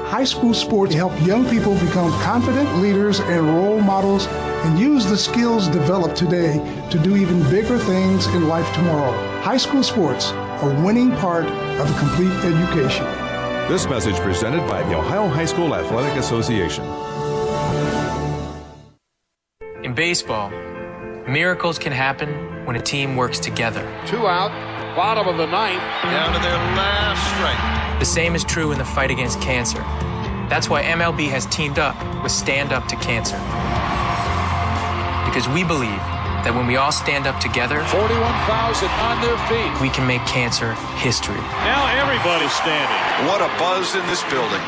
High school sports help young people become confident leaders and role models and use the skills developed today to do even bigger things in life tomorrow. High school sports, a winning part of a complete education. This message presented by the Ohio High School Athletic Association. In baseball, miracles can happen when a team works together. 2 out, bottom of the ninth, down to their last strike. The same is true in the fight against cancer. That's why MLB has teamed up with Stand Up to Cancer. Because we believe that when we all stand up together, 41,000 on their feet, we can make cancer history. Now everybody's standing. What a buzz in this building.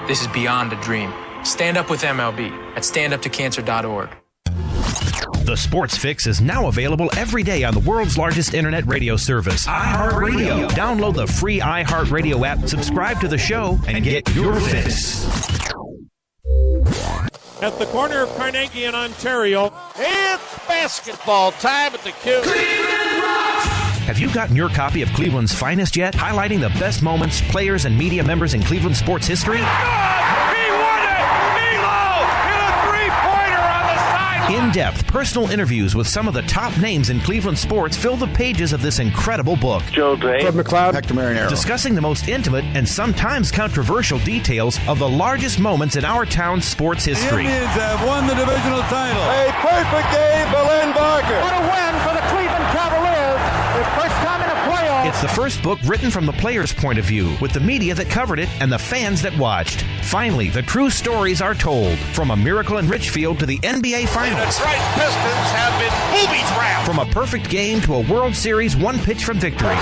This is beyond a dream. Stand up with MLB at standuptocancer.org. The Sports Fix is now available every day on the world's largest internet radio service, iHeartRadio. Download the free iHeartRadio app, subscribe to the show, and get your fix. At the corner of Carnegie and Ontario, it's basketball time at the Cube. Have you gotten your copy of Cleveland's Finest yet? Highlighting the best moments, players, and media members in Cleveland sports history? In-depth personal interviews with some of the top names in Cleveland sports fill the pages of this incredible book. Joe Tate, Fred McLeod, Hector Marinero. Discussing the most intimate and sometimes controversial details of the largest moments in our town's sports history. The Indians have won the divisional title. A perfect game for Len Barker. What a win for the Cleveland Cavaliers. Their first time in a playoff. It's the first book written from the player's point of view, with the media that covered it and the fans that watched. Finally, the true stories are told. From a miracle in Richfield to the NBA Finals. The Detroit Pistons have been booby-trapped. From a perfect game to a World Series one pitch from victory.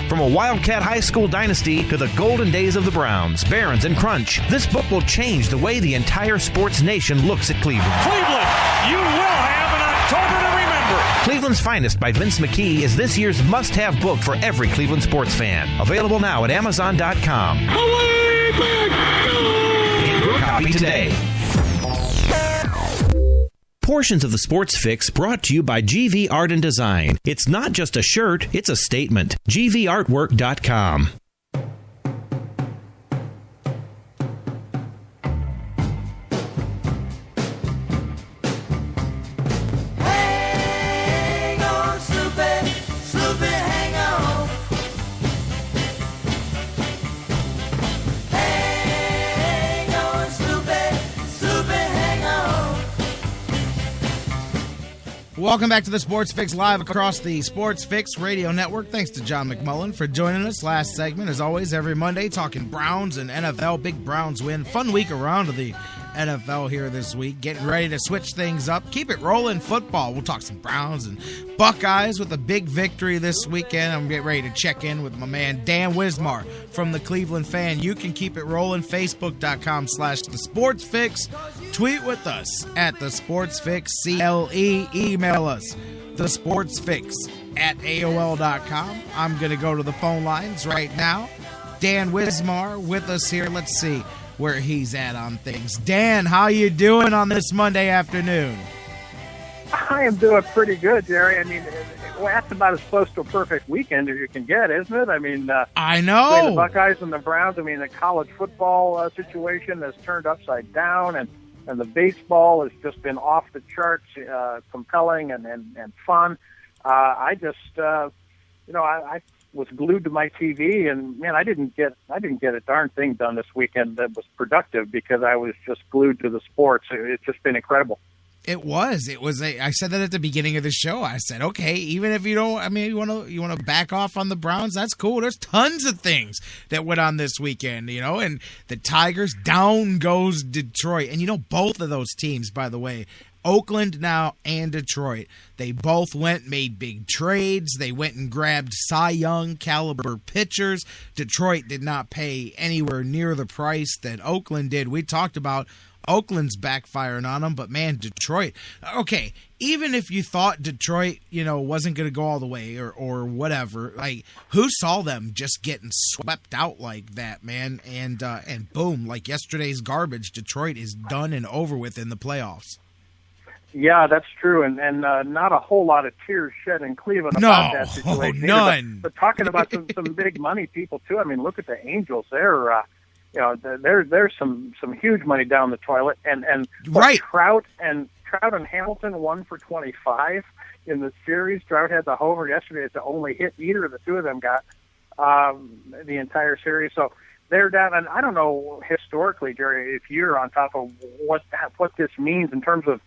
From a Wildcat high school dynasty to the golden days of the Browns, Barons, and Crunch, this book will change the way the entire sports nation looks at Cleveland. Cleveland, you will have an October to remember. Cleveland's Finest by Vince McKee is this year's must-have book for every Cleveland sports fan. Available now at Amazon.com. Away back, go! Get your copy today. Portions of the Sports Fix brought to you by GV Art and Design. It's not just a shirt, it's a statement. GVArtwork.com. Hang on, Sloopy, Sloopy, hang on. Hang on, Sloopy, Sloopy, hang on. Welcome back to the Sports Fix live across the Sports Fix Radio Network. Thanks to John McMullen for joining us. Last segment, as always, every Monday, talking Browns and NFL. Big Browns win. Fun week around to the NFL here this week. Getting ready to switch things up. Keep it rolling football. We'll talk some Browns and Buckeyes with a big victory this weekend. I'm getting ready to check in with my man Dan Wismar from the Cleveland Fan. You can keep it rolling. Facebook.com/The Sports Fix. Tweet with us at The Sports Fix CLE. Email us thesportsfix@AOL.com. I'm going to go to the phone lines right now. Dan Wismar with us here. Let's see where he's at on things. Dan, how you doing on this Monday afternoon? I am doing pretty good, Jerry. I mean, that's about as close to a perfect weekend as you can get, isn't it? I mean, I know. The Buckeyes and the Browns, I mean, the college football situation has turned upside down, and the baseball has just been off the charts, compelling and fun. I was glued to my TV, and man, I didn't get a darn thing done this weekend that was productive because I was just glued to the sports. It's just been incredible. It was. I said that at the beginning of the show. I said, okay, even if you don't, I mean, you want to back off on the Browns, that's cool. There's tons of things that went on this weekend, and the Tigers, down goes Detroit. And both of those teams, by the way, Oakland now and Detroit, they both made big trades. They went and grabbed Cy Young caliber pitchers. Detroit did not pay anywhere near the price that Oakland did. We talked about Oakland's backfiring on them, but man, Detroit. Okay, even if you thought Detroit, wasn't going to go all the way or whatever, like who saw them just getting swept out like that, man? And boom, like yesterday's garbage, Detroit is done and over with in the playoffs. Yeah, that's true, and not a whole lot of tears shed in Cleveland about that situation. None. But talking about some big money people too. I mean, look at the Angels. They're there's some huge money down the toilet, and right. Trout and Hamilton 1 for 25 in the series. Trout had the homer yesterday. It's the only hit either of the two of them got the entire series. So they're down, and I don't know historically, Jerry, if you're on top of what this means in terms of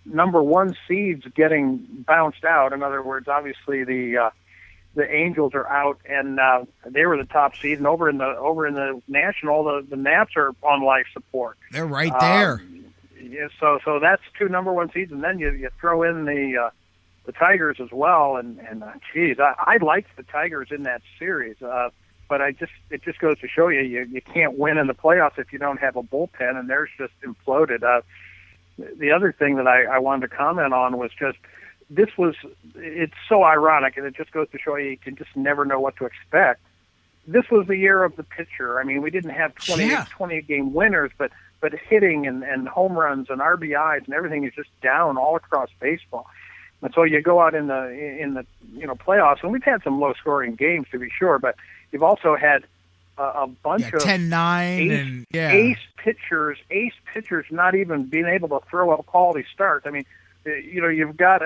number one seeds getting bounced out. In other words, obviously the Angels are out, and they were the top seed. And over in the National, the Nats are on life support. They're right there. Yeah, so that's two number one seeds, and then you throw in the Tigers as well. And geez, I liked the Tigers in that series, but it just goes to show you can't win in the playoffs if you don't have a bullpen, and theirs just imploded. The other thing that I wanted to comment on was just it's so ironic, and it just goes to show you can just never know what to expect. This was the year of the pitcher. I mean, we didn't have 20-game winners, but hitting and home runs and RBIs and everything is just down all across baseball. And so you go out in the playoffs, and we've had some low-scoring games to be sure, but you've also had a bunch of 10-9 ace pitchers not even being able to throw up quality starts. I mean, you've got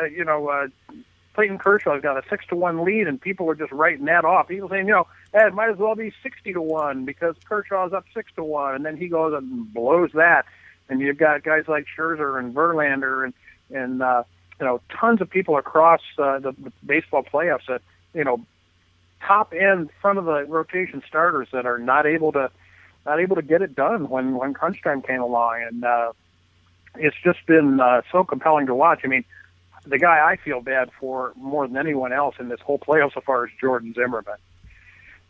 Clayton Kershaw's got a 6-1 lead, and people are just writing that off. People saying, it might as well be 60-1 because Kershaw's up 6-1, and then he goes and blows that. And you've got guys like Scherzer and Verlander and tons of people across the baseball playoffs that top end front of the rotation starters that are not able to get it done when crunch time came along, and it's just been so compelling to watch. I mean, the guy I feel bad for more than anyone else in this whole playoff so far is Jordan Zimmermann.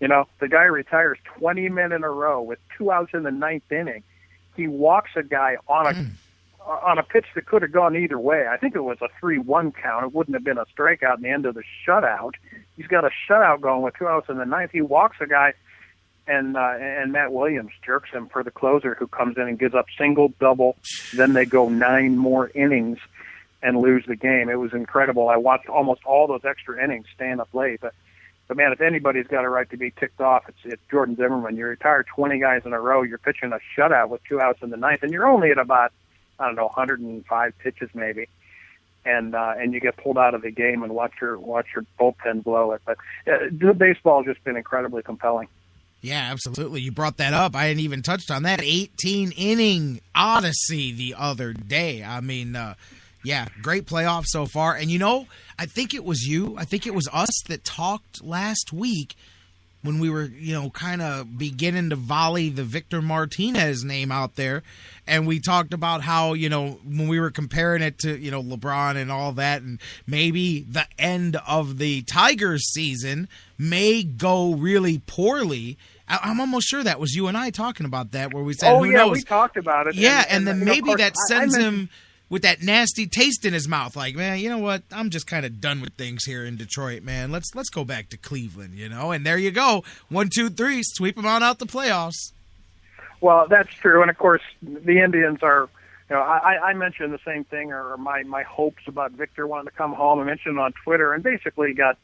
The guy retires 20 men in a row with 2 outs in the ninth inning. He walks a guy on a pitch that could have gone either way. I think it was a 3-1 count. It wouldn't have been a strikeout in the end of the shutout. He's got a shutout going with 2 outs in the ninth. He walks a guy, and Matt Williams jerks him for the closer, who comes in and gives up single, double. Then they go 9 more innings and lose the game. It was incredible. I watched almost all those extra innings staying up late. But man, if anybody's got a right to be ticked off, it's Jordan Zimmermann. You retire 20 guys in a row. You're pitching a shutout with 2 outs in the ninth, and you're only at about 105 pitches maybe, and you get pulled out of the game and watch your bullpen blow it. But the baseball has just been incredibly compelling. Yeah, absolutely. You brought that up. I hadn't even touched on that 18-inning odyssey the other day. I mean, great playoff so far. And I think it was us that talked last week when we were, kind of beginning to volley the Victor Martinez name out there. And we talked about how, when we were comparing it to, LeBron and all that, and maybe the end of the Tigers season may go really poorly. I'm almost sure that was you and I talking about that, where we said, who knows? We talked about it. Yeah, and then maybe that sends him with that nasty taste in his mouth, like, man, you know what? I'm just kind of done with things here in Detroit, man. Let's go back to Cleveland, And there you go, 1, 2, 3, sweep them on out the playoffs. Well, that's true, and of course, the Indians are. I mentioned the same thing, or my hopes about Victor wanting to come home. I mentioned it on Twitter, and basically got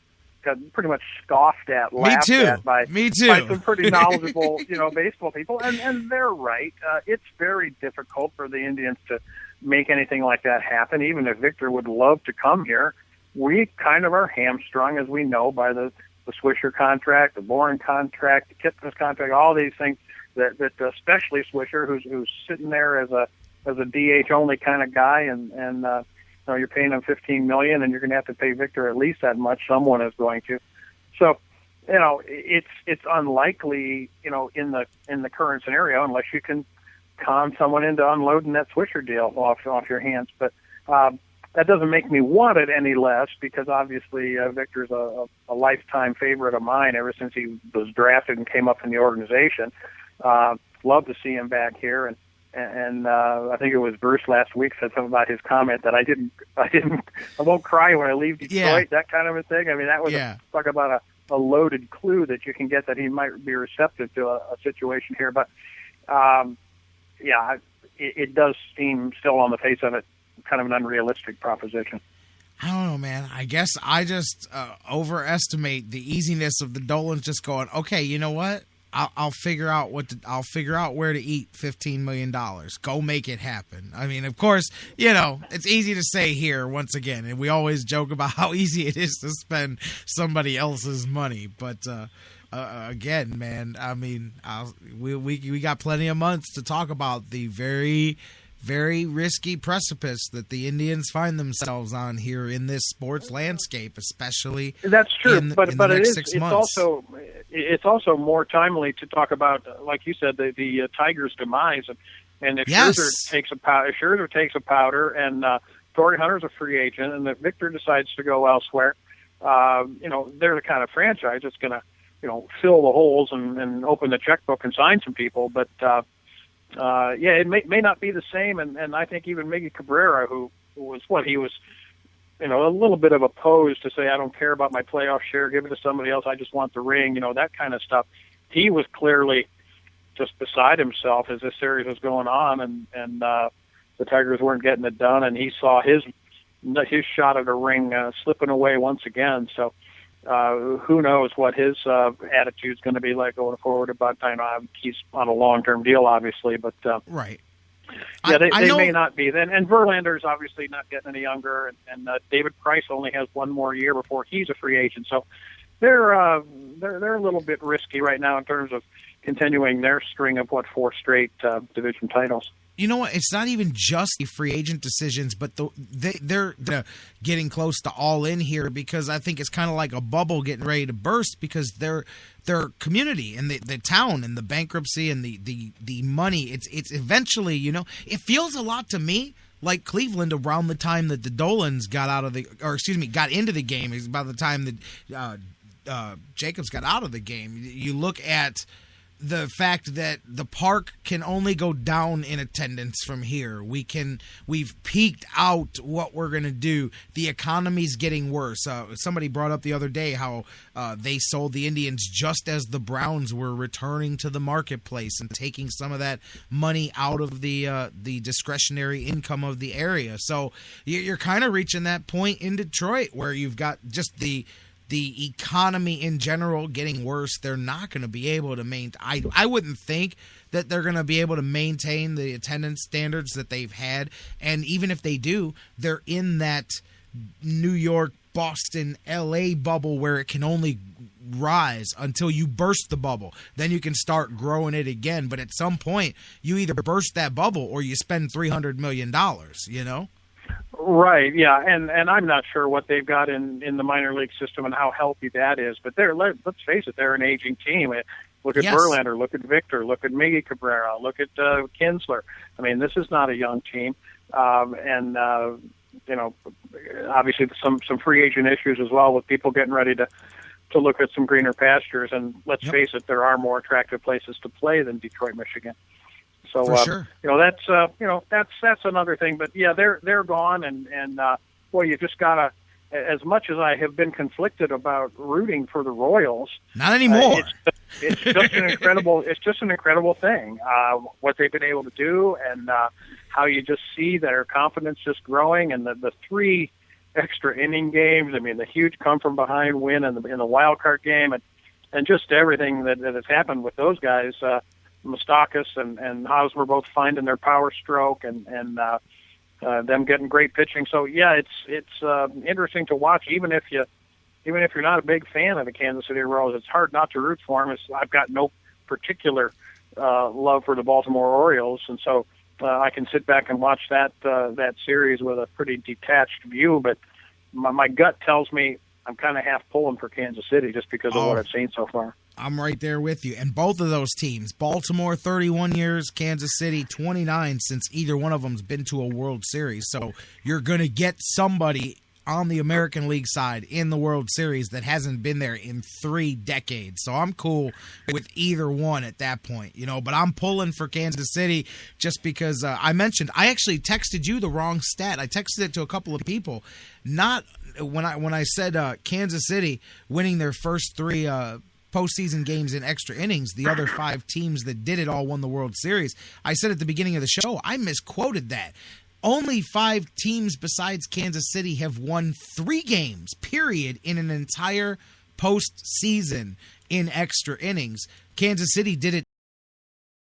pretty much scoffed at, laughed at by some pretty knowledgeable, baseball people, and they're right. It's very difficult for the Indians to make anything like that happen. Even if Victor would love to come here, we kind of are hamstrung, as we know, by the Swisher contract, the Bourne contract, the Kipnis contract, all these things that especially Swisher, who's sitting there as a DH only kind of guy, and you're paying him $15 million, and you're going to have to pay Victor at least that much. Someone is going to. So, it's unlikely, in the current scenario, unless you can con someone into unloading that Swisher deal off your hands. But that doesn't make me want it any less, because obviously Victor's a lifetime favorite of mine ever since he was drafted and came up in the organization. Love to see him back here, and I think it was Bruce last week said something about his comment that I won't cry when I leave Detroit, that kind of a thing. I mean, that was talk about a loaded clue that you can get that he might be receptive to a situation here. But it does seem still on the face of it kind of an unrealistic proposition. I don't know, man. I guess I just overestimate the easiness of the Dolans just going, okay, you know what? I'll figure out where to eat $15 million. Go make it happen. I mean, of course, it's easy to say here once again, and we always joke about how easy it is to spend somebody else's money. But again, man, I mean, we got plenty of months to talk about the very, very risky precipice that the Indians find themselves on here in this sports landscape, especially. That's true, but it's also more timely to talk about, like you said, the Tigers' demise, and if Scherzer takes a powder, and Torrey Hunter's a free agent, and if Victor decides to go elsewhere, they're the kind of franchise that's going to fill the holes and open the checkbook and sign some people, but. It may not be the same, and I think even Miggy Cabrera, who was a little bit of a pose to say, I don't care about my playoff share, give it to somebody else, I just want the ring, that kind of stuff. He was clearly just beside himself as this series was going on, and the Tigers weren't getting it done, and he saw his shot at a ring slipping away once again. So who knows what his attitude's going to be like going forward about he's on a long-term deal, obviously, but right. Yeah, they may not be then. And Verlander's obviously not getting any younger, and David Price only has one more year before he's a free agent. So they're a little bit risky right now in terms of continuing their string of 4 straight division titles. You know what? It's not even just the free agent decisions, but they're getting close to all in here, because I think it's kind of like a bubble getting ready to burst, because their community and the town and the bankruptcy and the money, it's eventually, it feels a lot to me like Cleveland around the time that the Dolans got into the game. Is about the time that Jacobs got out of the game. You look at the fact that the park can only go down in attendance from here. We've peaked out what we're going to do. The economy's getting worse. Somebody brought up the other day how they sold the Indians just as the Browns were returning to the marketplace and taking some of that money out of the discretionary income of the area. So you're kind of reaching that point in Detroit where you've got just the economy in general getting worse. They're not going to be able to maintain. I wouldn't think that they're going to be able to maintain the attendance standards that they've had. And even if they do, they're in that New York, Boston, LA bubble where it can only rise until you burst the bubble. Then you can start growing it again. But at some point, you either burst that bubble or you spend $300 million, Right, yeah, and I'm not sure what they've got in the minor league system and how healthy that is, but let's face it, they're an aging team. Look at Verlander, look at Victor, look at Miggy Cabrera, look at Kinsler. I mean, this is not a young team, and obviously some free agent issues as well, with people getting ready to look at some greener pastures, and let's face it, there are more attractive places to play than Detroit, Michigan. So sure. That's another thing. But yeah, they're gone, and you just gotta. As much as I have been conflicted about rooting for the Royals, not anymore. It's just an incredible. It's just an incredible thing what they've been able to do, and how you just see their confidence just growing, and the 3 extra inning games. I mean, the huge come from behind win in the wild card game, and just everything that has happened with those guys. Moustakas and Hosmer both finding their power stroke, and them getting great pitching. So yeah, it's interesting to watch. Even if you're not a big fan of the Kansas City Royals, it's hard not to root for them. I've got no particular love for the Baltimore Orioles, and so I can sit back and watch that series with a pretty detached view. But my gut tells me I'm kind of half pulling for Kansas City just because of what I've seen so far. I'm right there with you. And both of those teams, Baltimore 31 years, Kansas City 29 since either one of them's been to a World Series. So you're going to get somebody on the American League side in the World Series that hasn't been there in 3 decades. So I'm cool with either one at that point, but I'm pulling for Kansas City just because I actually texted you the wrong stat. I texted it to a couple of people. Not when I said Kansas City winning their first 3 postseason games in extra innings, the other 5 teams that did it all won the World Series. I said at the beginning of the show, I misquoted that. Only 5 teams besides Kansas City have won 3 games, period, in an entire postseason in extra innings. Kansas City did it